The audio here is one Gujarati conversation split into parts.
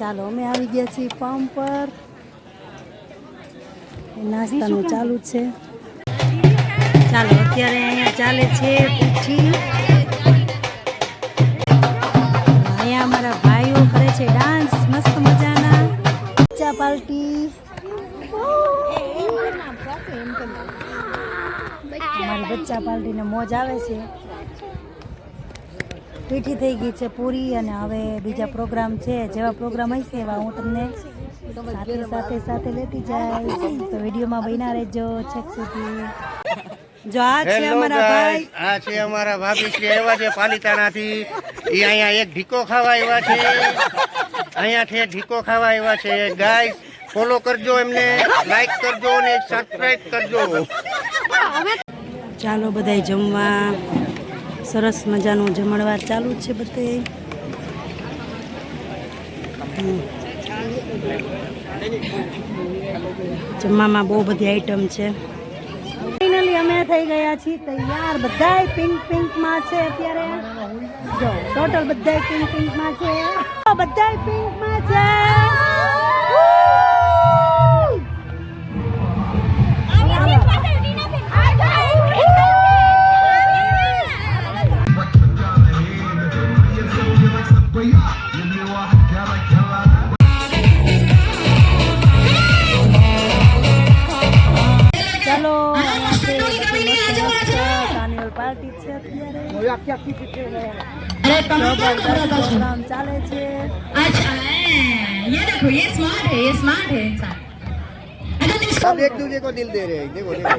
ચાલો અમે આવી ગયા છીએ ફાર્મ પર, નાસ્તાનું ચાલુ છે. ચાલો અત્યારે અહીંયા ચાલે છે પીઠી. અહીંયા અમારા ભાઈઓ કરે છે ડાન્સ મસ્ત મજાના. બચ્ચા પાર્ટી અમારી બચ્ચા પાર્ટીને મોજ આવે છે. પીઠી થઈ ગઈ છે પૂરી અને હવે બીજા પ્રોગ્રામ છે. જેવા પ્રોગ્રામ હશે એવા હું તમને સાથે લેતી જઈશ. તો વિડીયોમાં બન્યા રહેજો છેક સુધી. જો આ છે અમારા ભાઈ, આ છે અમારા ભાભી છે, એવા છે પાલીતાણાથી. એ અહીંયા એક ઢીકો ખાવા આવ્યા છે, અહીંયાથી ઢીકો ખાવા આવ્યા છે. ગાઈસ ફોલો કરજો એમને, લાઈક કરજો અને સબસ્ક્રાઇબ કરજો. ચાલો બધાય જમવા. સરસ મજાનું જમણવાર ચાલુ છે બધે. જમવામાં બહુ બધી આઈટમ છે. ફાઇનલી અમે થઈ ગયા છીએ તૈયાર. બધાય પિંકમાં છે અત્યારે. જો ટોટલ બધાય પિંકમાં છે. બધાય પિંકમાં છે. ચાલો કાર્નિવલ પાર્ટી છે અત્યારે. પ્રોગ્રામ ચાલે છે. सब एक दूसरे को दिल दे रहे हैं. देखो देखो,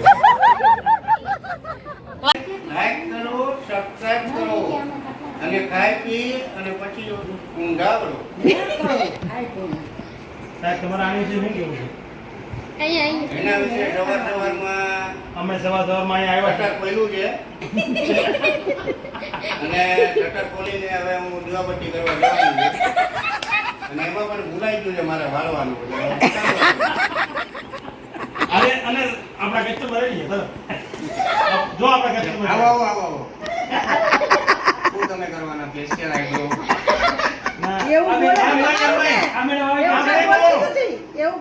લાઈક કરો, સબસ્ક્રાઇબ કરો અને ખાઈ પી અને પછી ઊંઘા કરો. સાહેબ તમારા આની વિશે શું કેવું છે? એના વિશે સવારમાં અમે સવારમાં અહીંયા આવ્યા શટર ખોલ્યું છે અને શટર ખોલીને હવે હું દીવાબત્તી કરવા જવાનું છું. અને એમાં પણ ભૂલાઈ ગયું છે મારે વાળવાનું. અને આપણા કસ્ટમર આવી ગયા જો આપણા કસ્ટમર આવો આવો આવો આવો. શું તમે કરવાના ફેશિયલ આઈબ્રો?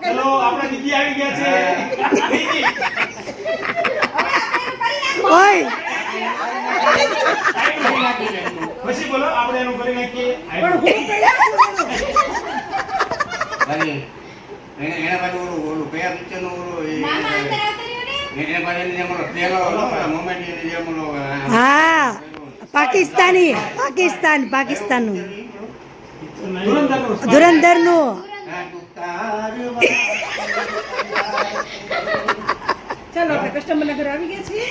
ચલો આપણા દીદી આવી ગયા છે. ઓય પછી બોલો આપણે એનું કરી નાખીએ. અરે એના પાસે ઓલું કયા પિક્ચરનું ઓલું એને પાસે જેમનો ટ્રેલર હતો મોમેન્ટ એની જેમનો. હા પાકિસ્તાનનું ધુરંધરનું. ચાલો આપણે કસ્ટમર નગર આવી ગયા છીએ.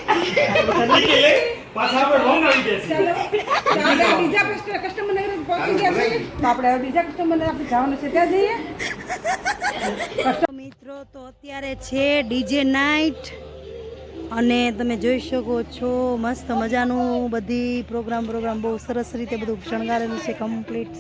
પાછા આપણે રોંગ આવી ગયા છે. ચાલો બીજા કસ્ટમર નગર પહોંચી ગયા છે. તો આપણે હવે બીજા કસ્ટમર નગર આપણે જવાનું છે, ત્યાં જઈએ. મિત્રો તો અત્યારે છે ડીજે નાઇટ અને તમે જોઈ શકો છો મસ્ત મજાનું બધી પ્રોગ્રામ બહુ સરસ રીતે બધું શણગારેલું છે કમ્પ્લીટ.